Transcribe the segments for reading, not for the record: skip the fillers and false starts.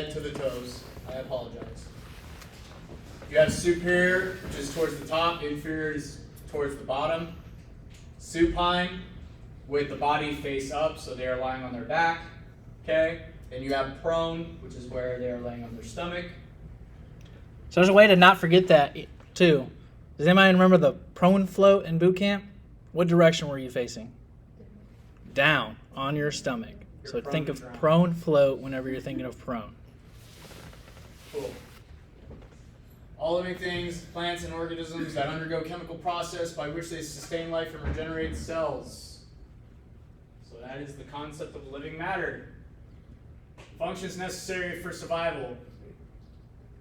head to the toes. I apologize. You have superior, which is towards the top. Inferior is towards the bottom. Supine, with the body face up, so they are lying on their back. Okay? Then you have prone, which is where they are laying on their stomach. So there's a way to not forget that, too. Does anybody remember the prone float in boot camp? What direction were you facing? Down, on your stomach. So think of prone float whenever you're thinking of prone. Cool. All living things, plants and organisms that undergo chemical process by which they sustain life and regenerate cells. So that is the concept of living matter. Functions necessary for survival.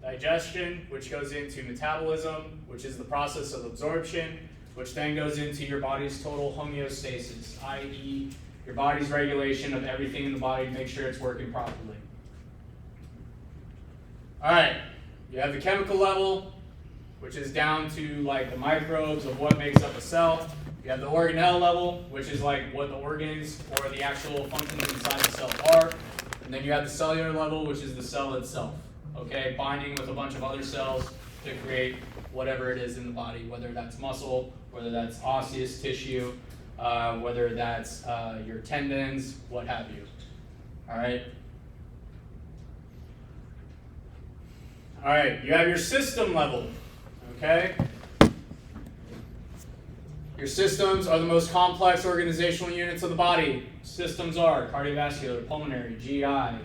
Digestion, which goes into metabolism, which is the process of absorption, which then goes into your body's total homeostasis, i.e. your body's regulation of everything in the body to make sure it's working properly. All right, you have the chemical level, which is down to like the microbes of what makes up a cell. You have the organelle level, which is like what the organs or the actual functions inside the cell are. And then you have the cellular level, which is the cell itself, okay, binding with a bunch of other cells to create whatever it is in the body, whether that's muscle, whether that's osseous tissue, whether that's your tendons, what have you. All right. All right, you have your system level, okay? Your systems are the most complex organizational units of the body. Systems are cardiovascular, pulmonary, GI,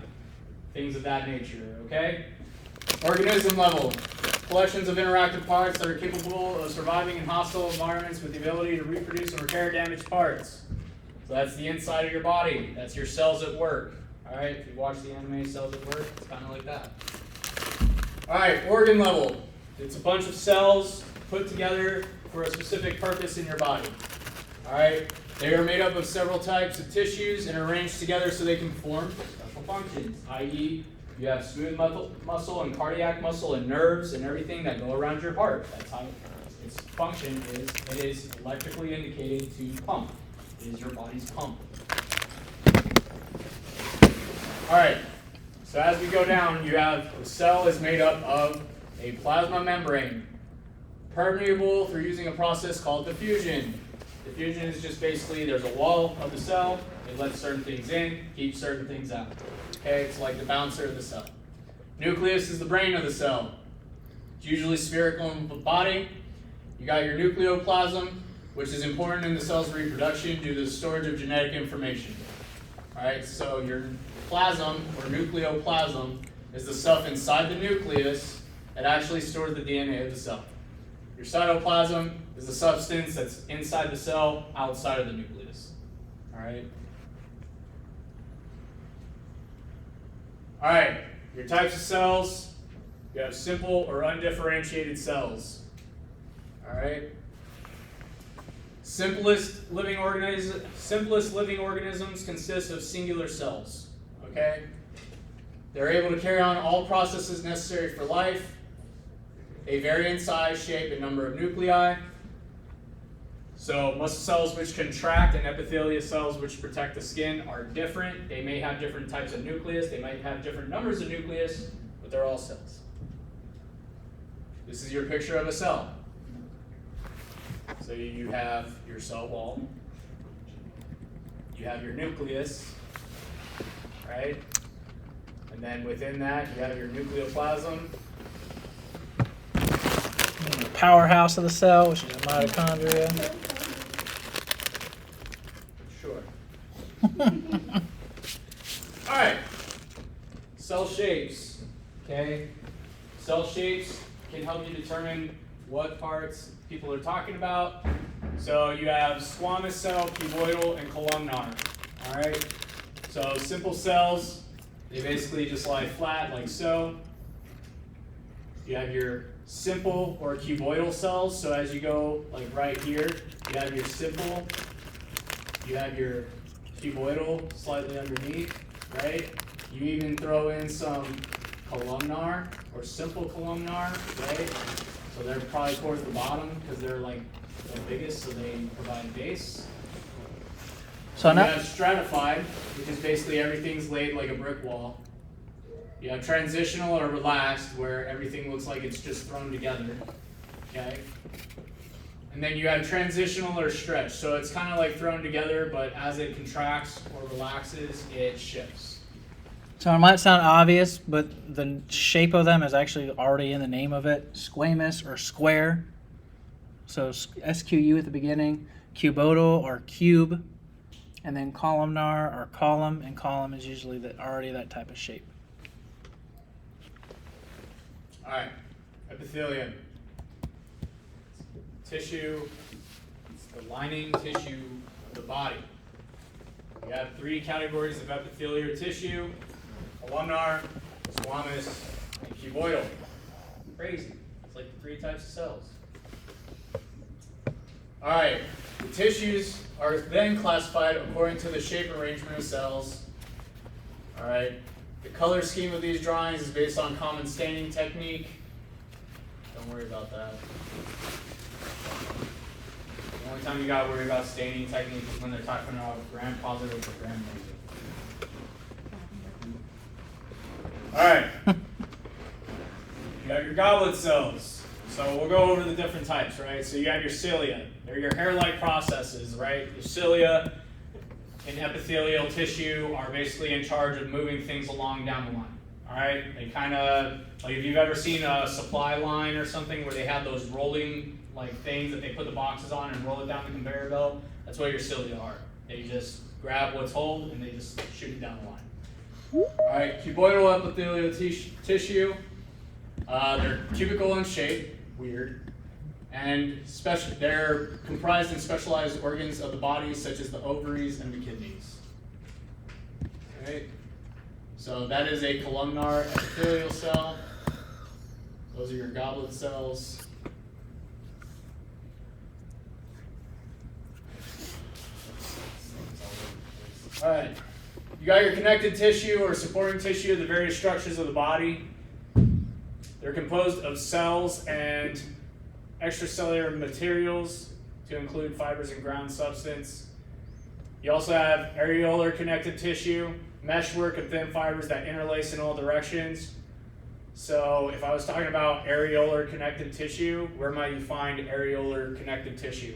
things of that nature, okay? Organism level, collections of interactive parts that are capable of surviving in hostile environments with the ability to reproduce and repair damaged parts. So that's the inside of your body. That's your cells at work. All right, if you watch the anime Cells at Work, it's kind of like that. All right, organ level. It's a bunch of cells put together for a specific purpose in your body. All right, they are made up of several types of tissues and arranged together so they can perform special functions, i.e. you have smooth muscle and cardiac muscle and nerves and everything that go around your heart. That's how its function is. It is electrically indicated to pump. It is your body's pump. All right. So as we go down, you have the cell is made up of a plasma membrane, permeable through using a process called diffusion. Diffusion is just basically there's a wall of the cell. It lets certain things in, keeps certain things out. Okay, it's like the bouncer of the cell. Nucleus is the brain of the cell. It's usually spherical in the body. You got your nucleoplasm, which is important in the cell's reproduction due to the storage of genetic information. All right, so your plasm or nucleoplasm is the stuff inside the nucleus that actually stores the DNA of the cell. Your cytoplasm is the substance that's inside the cell, outside of the nucleus. All right. All right, your types of cells, you have simple or undifferentiated cells. All right. Simplest living organisms consist of singular cells. Okay? They're able to carry on all processes necessary for life. They vary in size, shape, and number of nuclei. So muscle cells which contract and epithelial cells which protect the skin are different. They may have different types of nucleus. They might have different numbers of nucleus, but they're all cells. This is your picture of a cell. So you have your cell wall. You have your nucleus, right? And then within that, you have your nucleoplasm. The powerhouse of the cell, which is the mitochondria. Sure. All right. Cell shapes. Okay. Cell shapes can help you determine what parts people are talking about. So you have squamous cell, cuboidal, and columnar. All right. So simple cells, they basically just lie flat like so. You have your simple or cuboidal cells. So as you go like right here, you have your simple, you have your cuboidal slightly underneath, right? You even throw in some columnar or simple columnar, right? So they're probably towards the bottom because they're like the biggest, so they provide base. So you now, have stratified, which is basically everything's laid like a brick wall. You have transitional or relaxed, where everything looks like it's just thrown together. Okay? And then you have transitional or stretched. So it's kind of like thrown together, but as it contracts or relaxes, it shifts. So it might sound obvious, but the shape of them is actually already in the name of it. Squamous or square. So SQU at the beginning. Cuboidal or cube. And then columnar or column. And column is usually already that type of shape. All right, epithelium. Tissue, it's the lining tissue of the body. We have 3 categories of epithelial tissue: columnar, squamous, and cuboidal. Crazy. It's like the 3 types of cells. All right, the tissues are then classified according to the shape arrangement of cells. All right, the color scheme of these drawings is based on common staining technique. Don't worry about that. The only time you gotta worry about staining technique is when they're talking about gram positive or gram negative. Alright. You have your goblet cells. So we'll go over the different types, right? So you have your cilia. They're your hair-like processes, right? Your cilia and epithelial tissue are basically in charge of moving things along down the line. Alright? They kind of, like if you've ever seen a supply line or something where they have those rolling like things that they put the boxes on and roll it down the conveyor belt, that's what your cilia are. They just grab what's whole and they just shoot it down the line. Alright, cuboidal epithelial tissue. They're cubical in shape, weird, and they're comprised in specialized organs of the body such as the ovaries and the kidneys. Okay. So that is a columnar epithelial cell. Those are your goblet cells. All right, you got your connective tissue or supporting tissue of the various structures of the body. They're composed of cells and extracellular materials to include fibers and ground substance. You also have areolar connective tissue, meshwork of thin fibers that interlace in all directions. So if I was talking about areolar connective tissue, where might you find areolar connective tissue?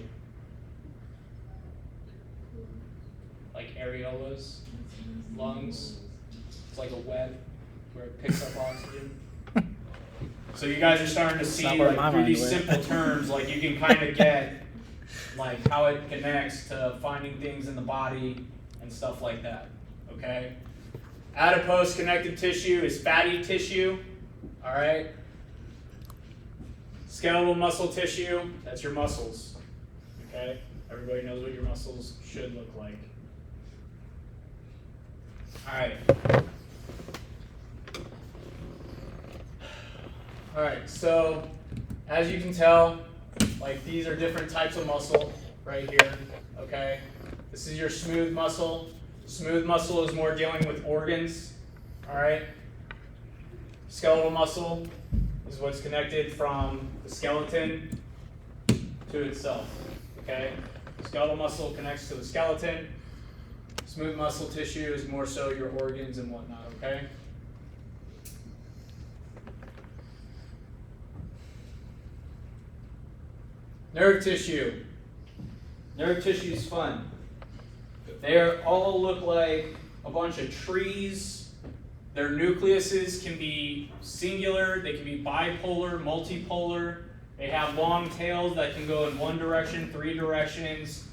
Like areolas, lungs. It's like a web where it picks up oxygen. So you guys are starting to see like through these simple terms, like you can kind of get like how it connects to finding things in the body and stuff like that. Okay. Adipose connective tissue is fatty tissue. All right. Skeletal muscle tissue, that's your muscles. Okay. Everybody knows what your muscles should look like. Alright. Alright, so as you can tell, like these are different types of muscle right here. Okay? This is your smooth muscle. Smooth muscle is more dealing with organs. Alright? Skeletal muscle is what's connected from the skeleton to itself. Okay? Skeletal muscle connects to the skeleton. Smooth muscle tissue is more so your organs and whatnot, okay? Nerve tissue. Nerve tissue is fun. They all look like a bunch of trees. Their nucleuses can be singular, they can be bipolar, multipolar. They have long tails that can go in one direction, 3 directions.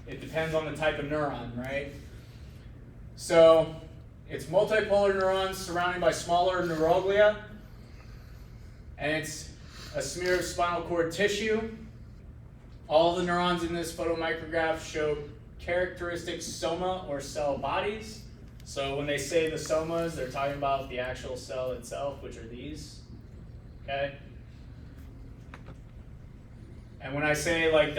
It depends on the type of neuron, right? So it's multipolar neurons surrounded by smaller neuroglia, and it's a smear of spinal cord tissue. All the neurons in this photomicrograph show characteristic soma or cell bodies. So when they say the somas, they're talking about the actual cell itself, which are these. Okay? And when I say like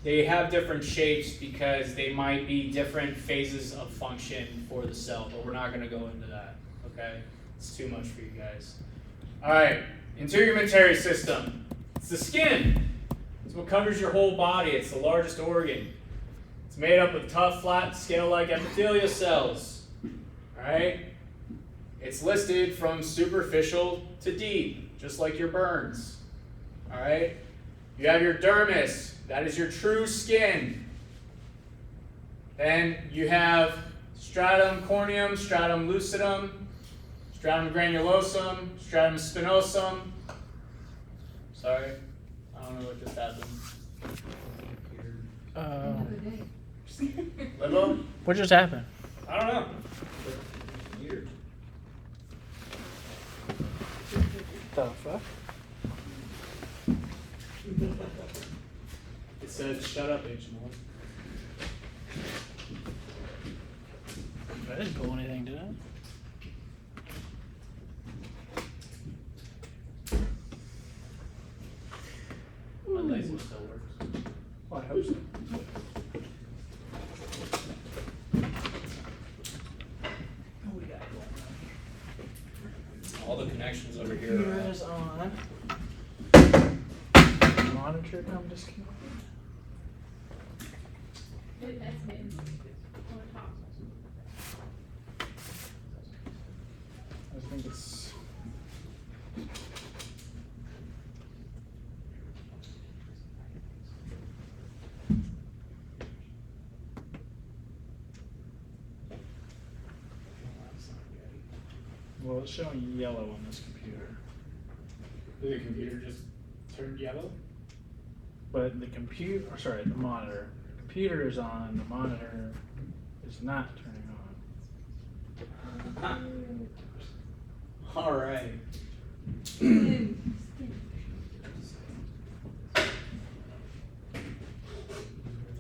they have different shapes because they might be different phases of function for the cell, but we're not going to go into that, okay? It's too much for you guys. All right, integumentary system. It's the skin. It's what covers your whole body. It's the largest organ. It's made up of tough, flat, scale-like epithelial cells, all right? It's listed from superficial to deep, just like your burns. All right? You have your dermis. That is your true skin. Then you have stratum corneum, stratum lucidum, stratum granulosum, stratum spinosum. Sorry, I don't know what just happened. Little? What just happened? I don't know. Weird. The fuck? It said, "Shut up, H-Mall." I didn't pull anything, did I? My laser still works. Well, I hope so. All the connections over here. Here is on. Monitor come disconnected. That's been on top. I think it's. Well, it's showing yellow on this computer. Did the computer just turn yellow? But the computer, or sorry, the monitor. The computer is on, the monitor is not turning on. All right.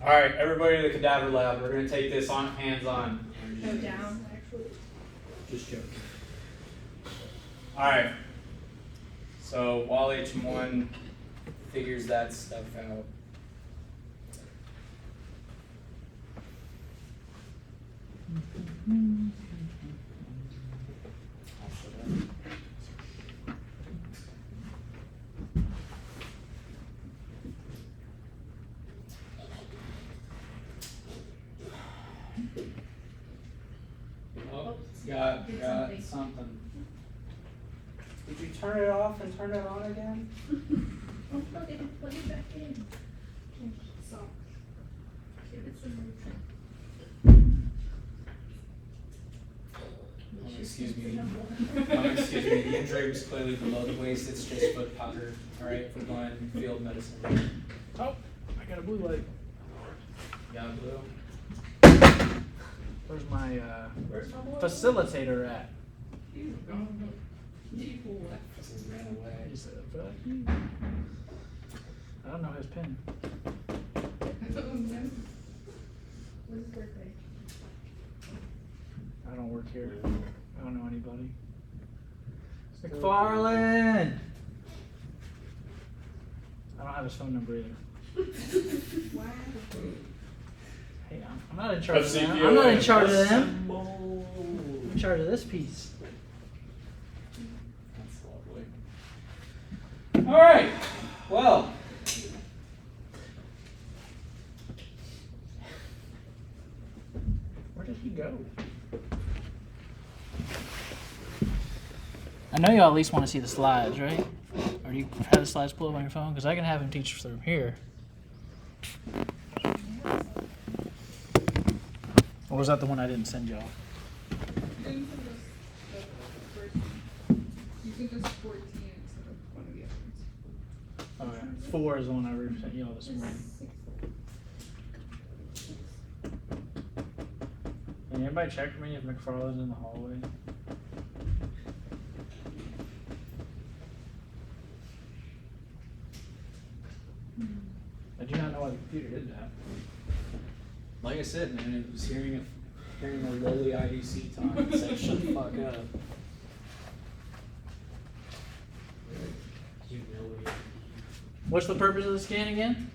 All right, everybody to the cadaver lab. We're going to take this on hands-on. Go down, actually. Just joking. All right. So while H1 figures that stuff out. Oh, got something. Did you turn it off and turn it on again? Oh, plug it back in. So, give it some Excuse me. Excuse me. The injury was clearly below the waist. It's just foot powder. All right, for Glenn, field medicine. Oh, I got a blue light. Yeah, blue. Where's my Where's my boy? facilitator at? You left. He ran away. He said, "Fuck you." I don't know his pin. Oh, no. When's his birthday? I don't work here. I don't know anybody. McFarlane! I don't have his phone number either. Wow. Hey, I'm not in charge of them. I'm not in charge of them. Assemble. I'm in charge of this piece. That's lovely. All right. Well. Where did he go? I know y'all at least want to see the slides, right? Or do you have the slides pulled up on your phone? Because I can have him teach from here. Or was that the one I didn't send y'all? You can just 14 instead of one of the other ones. Okay. 4 is the one I sent y'all this morning. Can anybody check for me if McFarlane's in the hallway? I do not know why the computer did that. Like I said, man, it was hearing a lowly IDC talk and said, "Shut the fuck up." Humiliating. What's the purpose of the scan again?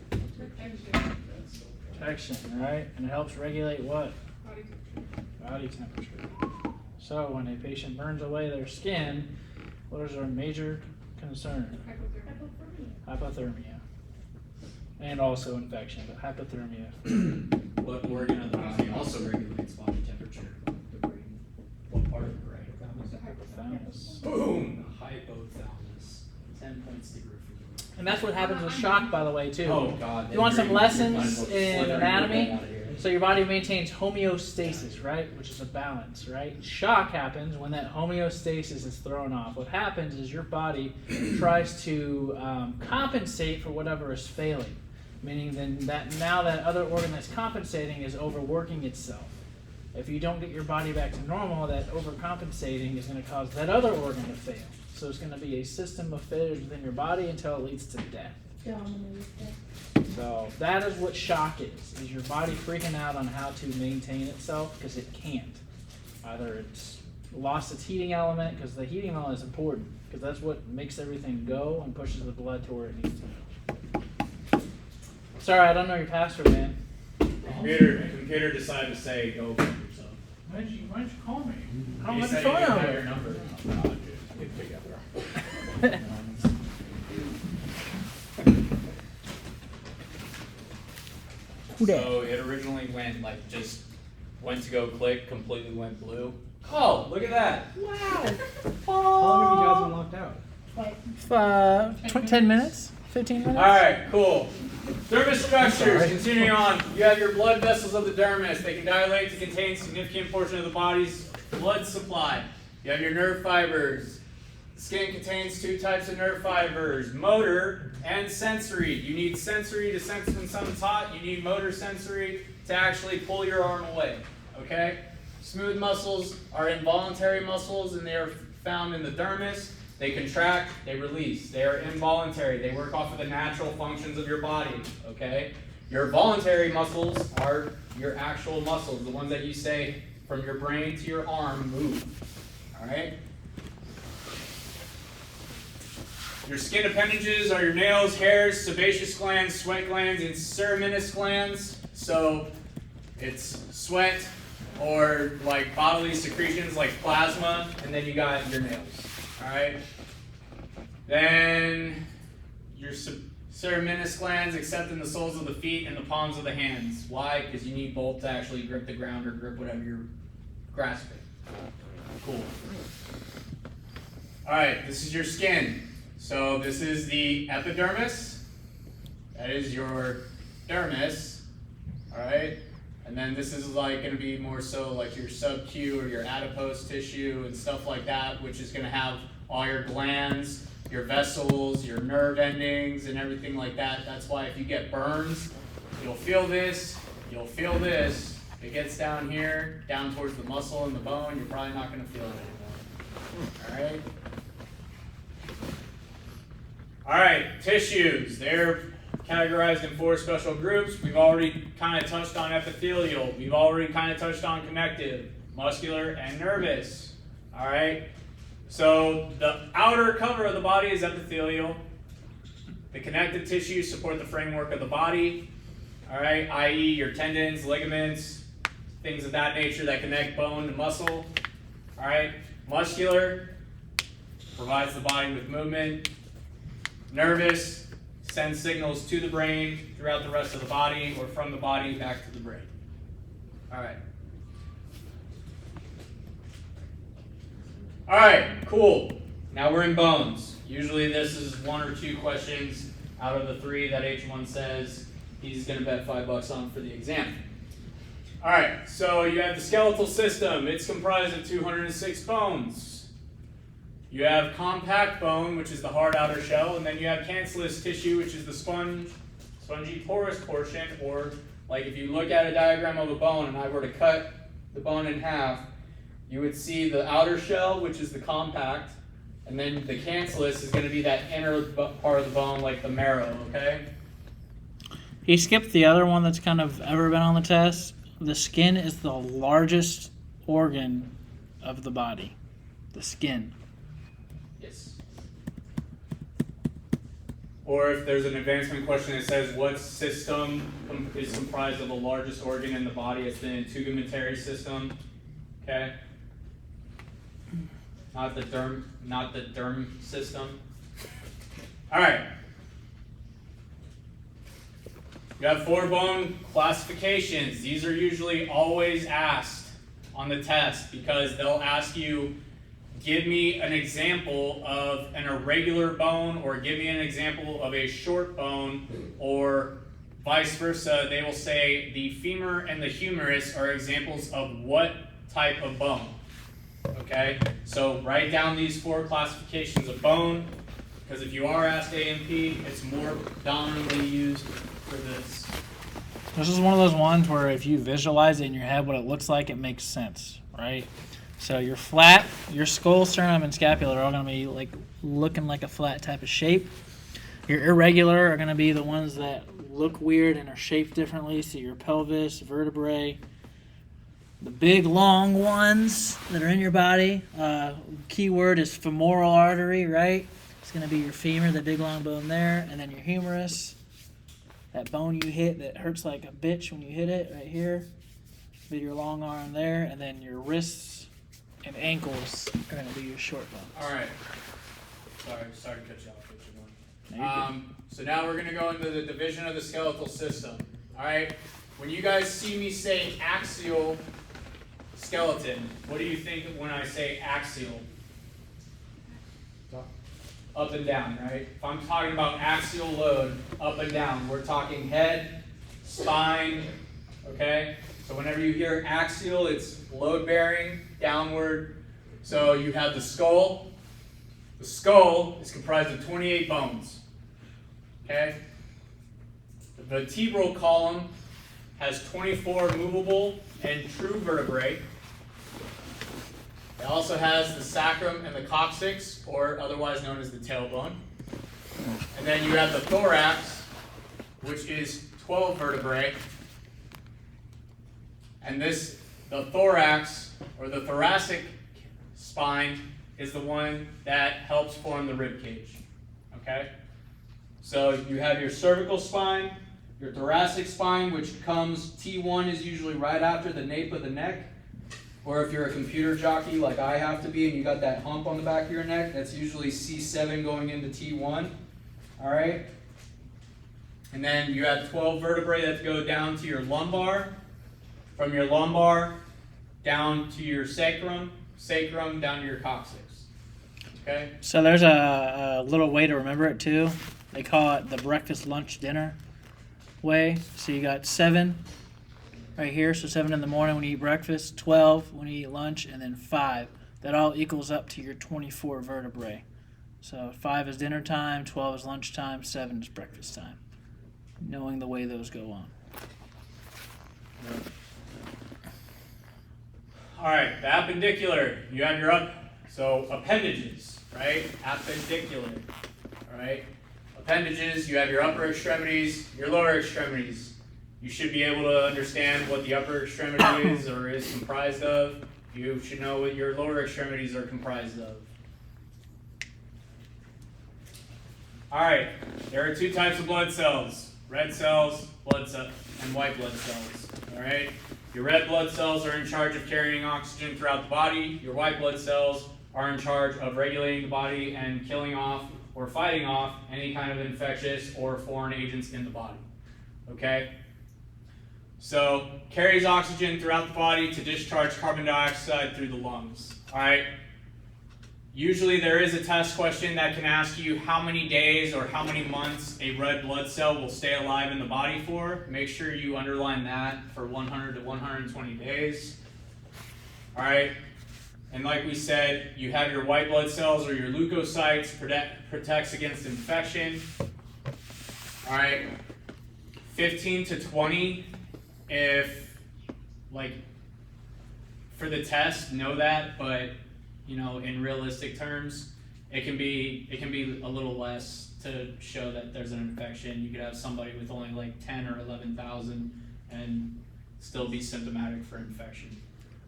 Protection. Protection, right? And it helps regulate what? Body temperature. Body temperature. So when a patient burns away their skin, what is our major concern? Hypothermia. Hypothermia. And also infection, but hypothermia. What organ of the body also regulates body temperature? The brain. What part of the brain? hypothalamus. Boom! The hypothalamus. 10 points to Griffin. And that's what happens with shock, by the way, too. Oh, God. If you want some lessons in Slithering anatomy, out of here. so your body maintains homeostasis, right? Which is a balance, right? Shock happens when that homeostasis is thrown off. What happens is your body tries to compensate for whatever is failing, meaning then that now that other organ that's compensating is overworking itself. If you don't get your body back to normal, that overcompensating is going to cause that other organ to fail. So it's going to be a system of failures within your body until it leads to death. So that is what shock is your body freaking out on how to maintain itself because it can't. Either it's lost its heating element, because the heating element is important, because that's what makes everything go and pushes the blood to where it needs to go. Sorry, I don't know your password, man. Computer decided to say go for yourself. Why did you call me? I don't He have said your you phone didn't have your number. number. Get together. Who dat? So it originally went to go click, completely went blue. Oh, look at that. Wow. How long have you guys been locked out? 10 minutes? 15 minutes? All right, cool. Dermis structures, continuing on. You have your blood vessels of the dermis. They can dilate to contain significant portion of the body's blood supply. You have your nerve fibers. The skin contains two types of nerve fibers, motor and sensory. You need sensory to sense when something's hot. You need motor sensory to actually pull your arm away, okay? Smooth muscles are involuntary muscles, and they are found in the dermis. They contract, they release. They are involuntary. They work off of the natural functions of your body, okay? Your voluntary muscles are your actual muscles, the ones that you say from your brain to your arm move, all right? Your skin appendages are your nails, hairs, sebaceous glands, sweat glands, and cereminous glands. So it's sweat or like bodily secretions like plasma, and then you got your nails. All right. Then your cereminous glands, except in the soles of the feet and the palms of the hands. Why? Because you need both to actually grip the ground or grip whatever you're grasping. Cool. All right. This is your skin. So this is the epidermis. That is your dermis. All right. And then this is like going to be more so like your subcu or your adipose tissue and stuff like that, which is going to have all your glands, your vessels, your nerve endings, and everything like that. That's why if you get burns, you'll feel this, you'll feel this. If it gets down here, down towards the muscle and the bone, you're probably not going to feel it anymore. All right? All right, tissues. They're categorized in 4 special groups. We've already kind of touched on epithelial. We've already kind of touched on connective, muscular, and nervous. All right? So the outer cover of the body is epithelial. The connective tissues support the framework of the body. All right? I.e. your tendons, ligaments, things of that nature that connect bone to muscle. All right? Muscular provides the body with movement. Nervous sends signals to the brain throughout the rest of the body, or from the body back to the brain. All right. All right, cool. Now we're in bones. Usually this is 1 or 2 questions out of the 3 that H1 says he's going to bet $5 on for the exam. All right, so you have the skeletal system. It's comprised of 206 bones. You have compact bone, which is the hard outer shell, and then you have cancellous tissue, which is the spongy porous portion, or like if you look at a diagram of a bone and I were to cut the bone in half, you would see the outer shell, which is the compact, and then the cancellous is going to be that inner part of the bone, like the marrow, okay? He skipped the other one that's kind of ever been on the test. The skin is the largest organ of the body. The skin. Yes. Or if there's an advancement question that says what system is comprised of the largest organ in the body, it's the integumentary system. Okay? Not the derm system. All right. You have 4 bone classifications. These are usually always asked on the test because they'll ask you give me an example of an irregular bone, or give me an example of a short bone, or vice versa. They will say the femur and the humerus are examples of what type of bone. Okay, so write down these 4 classifications of bone, because if you are asked A&P, it's more dominantly used for this. This is one of those ones where if you visualize it in your head what it looks like, it makes sense, right? So your flat, your skull, sternum, and scapula are all going to be like looking like a flat type of shape. Your irregular are going to be the ones that look weird and are shaped differently. So your pelvis, vertebrae, the big long ones that are in your body. Key word is femoral artery, right? It's going to be your femur, the big long bone there, and then your humerus, that bone you hit that hurts like a bitch when you hit it, right here. Be your long arm there, and then your wrists and ankles are going to be your short bones. All right. Sorry to cut you off. No, you're good. So now we're going to go into the division of the skeletal system. All right. When you guys see me say axial skeleton, what do you think when I say axial? Up and down, right? If I'm talking about axial load, up and down, we're talking head, spine, okay? So whenever you hear axial, it's load bearing, downward. So you have the skull. The skull is comprised of 28 bones, okay? The vertebral column has 24 movable and true vertebrae. It also has the sacrum and the coccyx, or otherwise known as the tailbone. And then you have the thorax, which is 12 vertebrae. And the thorax, or the thoracic spine, is the one that helps form the rib cage. Okay? So you have your cervical spine, your thoracic spine, which comes, T1 is usually right after the nape of the neck. Or if you're a computer jockey like I have to be and you got that hump on the back of your neck, that's usually C7 going into T1. All right? And then you have 12 vertebrae that go down to your lumbar. From your lumbar down to your sacrum, sacrum down to your coccyx. Okay? So there's a little way to remember it too. They call it the breakfast, lunch, dinner way. So you got 7 right here, so 7 in the morning when you eat breakfast, 12 when you eat lunch, and then 5. That all equals up to your 24 vertebrae. So 5 is dinner time, 12 is lunch time, 7 is breakfast time. Knowing the way those go on. All right, the appendicular. You have your so appendages, right? Appendicular. All right? Appendages, you have your upper extremities, your lower extremities. You should be able to understand what the upper extremity is or is comprised of. You should know what your lower extremities are comprised of. All right, there are 2 types of blood cells: red cells, and white blood cells. All right, your red blood cells are in charge of carrying oxygen throughout the body. Your white blood cells are in charge of regulating the body and killing off or fighting off any kind of infectious or foreign agents in the body. Okay? So, carries oxygen throughout the body to discharge carbon dioxide through the lungs. All right? Usually there is a test question that can ask you how many days or how many months a red blood cell will stay alive in the body for. Make sure you underline that for 100 to 120 days. All right? And like we said, you have your white blood cells or your leukocytes, protects against infection. All right? 15 to 20. If, like, for the test, know that, but, you know, in realistic terms, it can be a little less to show that there's an infection. You could have somebody with only like 10 or 11,000 and still be symptomatic for infection.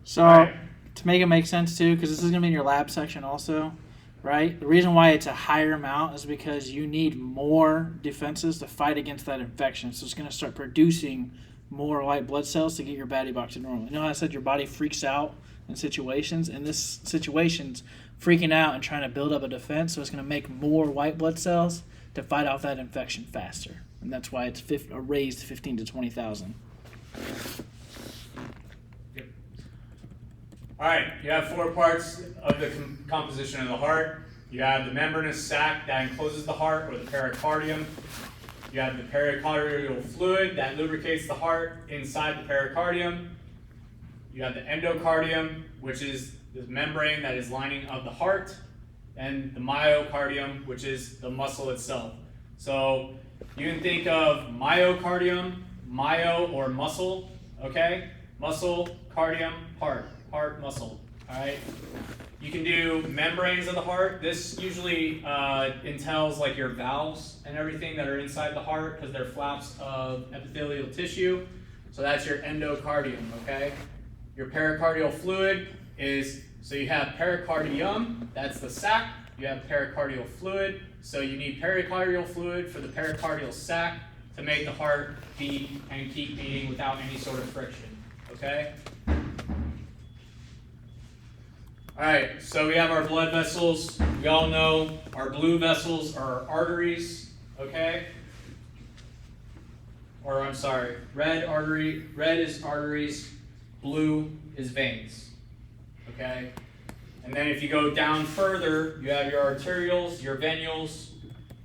So, Right. to make it make sense too, because this is going to be in your lab section also, right? The reason why it's a higher amount is because you need more defenses to fight against that infection. So it's going to start producing more white blood cells to get your body back to normal. You know how I said your body freaks out in situations? In this situation's freaking out and trying to build up a defense, so it's going to make more white blood cells to fight off that infection faster. And that's why it's raised 15 to 20,000. All right, you have 4 parts of the composition of the heart. You have the membranous sac that encloses the heart, or the pericardium. You have the pericardial fluid that lubricates the heart inside the pericardium. You have the endocardium, which is the membrane that is lining of the heart, and the myocardium, which is the muscle itself. So you can think of myocardium, myo or muscle, okay? Muscle, cardium, heart, muscle, all right? You can do membranes of the heart. This usually entails like your valves and everything that are inside the heart because they're flaps of epithelial tissue. So that's your endocardium, okay? Your pericardial fluid is, so you have pericardium, that's the sac. You have pericardial fluid, so you need pericardial fluid for the pericardial sac to make the heart beat and keep beating without any sort of friction, okay? All right, so we have our blood vessels. We all know our blue vessels are our arteries, okay? Or I'm sorry, red is arteries, blue is veins, okay? And then if you go down further, you have your arterioles, your venules.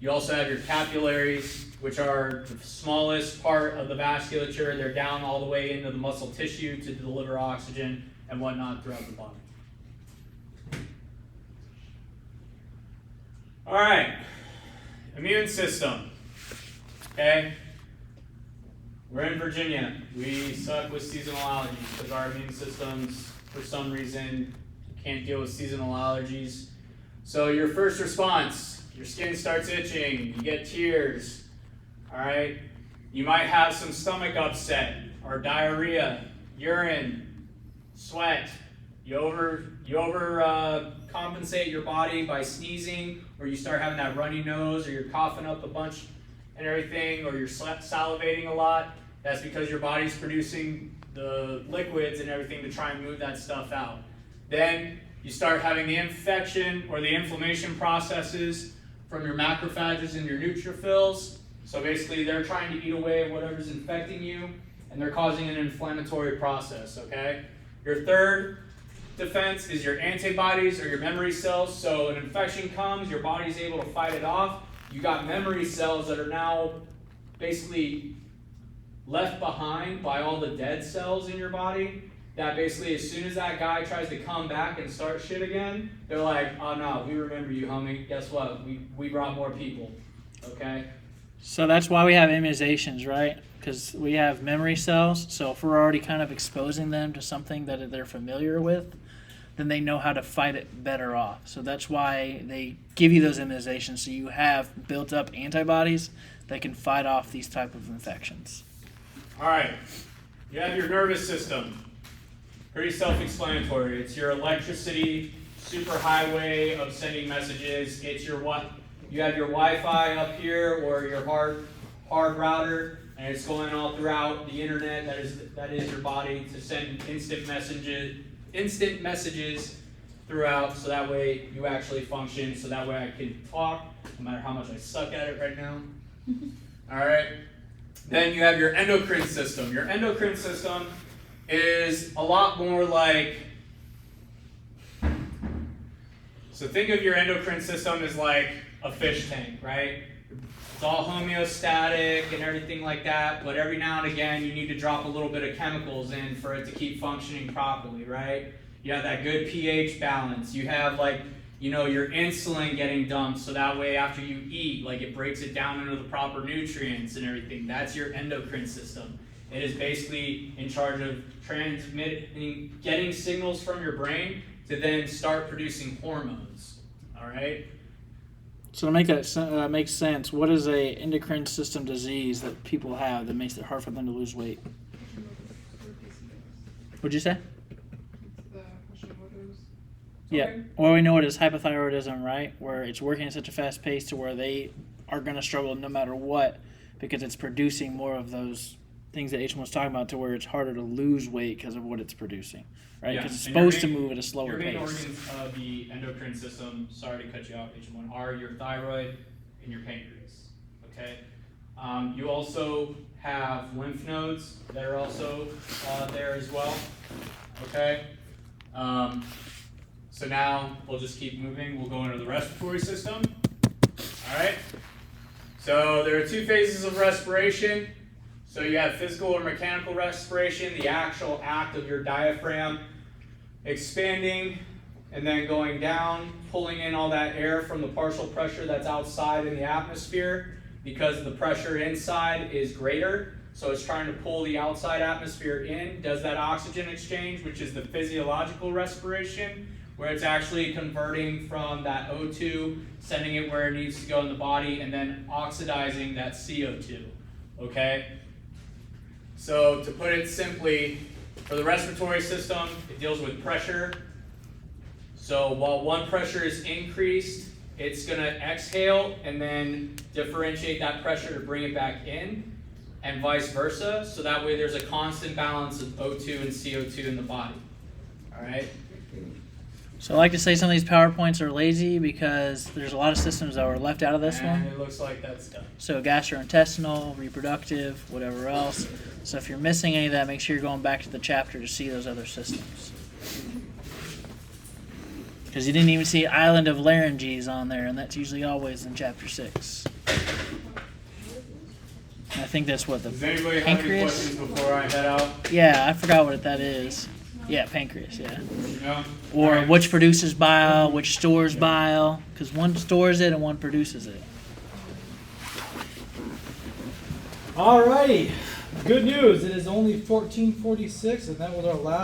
You also have your capillaries, which are the smallest part of the vasculature. They're down all the way into the muscle tissue to deliver oxygen and whatnot throughout the body. All right, immune system, okay? We're in Virginia. We suck with seasonal allergies because our immune systems, for some reason, can't deal with seasonal allergies. So your first response, your skin starts itching, you get tears, all right? You might have some stomach upset or diarrhea, urine, sweat. You compensate your body by sneezing, or you start having that runny nose, or you're coughing up a bunch and everything, or you're salivating a lot. That's because your body's producing the liquids and everything to try and move that stuff out. Then you start having the infection or the inflammation processes from your macrophages and your neutrophils. So basically they're trying to eat away whatever's infecting you, and they're causing an inflammatory process, okay? Your third defense is your antibodies or your memory cells. So an infection comes, your body's able to fight it off. You got memory cells that are now basically left behind by all the dead cells in your body, that basically as soon as that guy tries to come back and start shit again, they're like, oh no, we remember you, homie. Guess what? We brought more people, okay? So that's why we have immunizations, right? Because we have memory cells, so if we're already kind of exposing them to something that they're familiar with, then they know how to fight it better off. So that's why they give you those immunizations, so you have built up antibodies that can fight off these type of infections. All right, you have your nervous system. Pretty self-explanatory. It's your electricity superhighway of sending messages. It's your what? You have your Wi-Fi up here, or your hard router, and it's going all throughout the internet. That is your body to send instant messages throughout, so that way you actually function. So that way I can talk, no matter how much I suck at it right now. All right. Then you have your endocrine system. Your endocrine system is a lot more like, so think of your endocrine system as like a fish tank, right? It's all homeostatic and everything like that, but every now and again you need to drop a little bit of chemicals in for it to keep functioning properly, right? You have that good pH balance. You have like, you know, your insulin getting dumped, so that way after you eat, like it breaks it down into the proper nutrients and everything. That's your endocrine system. It is basically in charge of transmitting, getting signals from your brain to then start producing hormones, all right? So to make that make sense, what is a endocrine system disease that people have that makes it hard for them to lose weight? What'd you say? The Hashimoto's. Yeah. Well, we know it is hypothyroidism, right? Where it's working at such a fast pace to where they are going to struggle no matter what, because it's producing more of those things that H1 was talking about, to where it's harder to lose weight because of what it's producing, right? Because it's supposed to move at a slower pace. Your main organs of the endocrine system, sorry to cut you off, H1, are your thyroid and your pancreas, okay? You also have lymph nodes that are also there as well, okay? So now we'll just keep moving. We'll go into the respiratory system. All right. So there are two phases of respiration. So you have physical or mechanical respiration, the actual act of your diaphragm expanding and then going down, pulling in all that air from the partial pressure that's outside in the atmosphere because the pressure inside is greater. So it's trying to pull the outside atmosphere in, does that oxygen exchange, which is the physiological respiration, where it's actually converting from that O2, sending it where it needs to go in the body, and then oxidizing that CO2, okay? So to put it simply, for the respiratory system, it deals with pressure. So while one pressure is increased, it's gonna exhale and then differentiate that pressure to bring it back in, and vice versa. So that way there's a constant balance of O2 and CO2 in the body, all right? So I like to say some of these PowerPoints are lazy because there's a lot of systems that were left out of this And one. it looks like that's done. So gastrointestinal, reproductive, whatever else. So if you're missing any of that, make sure you're going back to the chapter to see those other systems. Because you didn't even see island of larynges on there, and that's usually always in chapter 6. And I think that's what the Does anybody have any pancreas. questions before I head out? Yeah, I forgot what that is. Yeah, pancreas. Yeah. No? Or Alright. which produces bile, which stores bile, because one stores it and one produces it. Alrighty. Good news. It is only 14:46, and that was our last.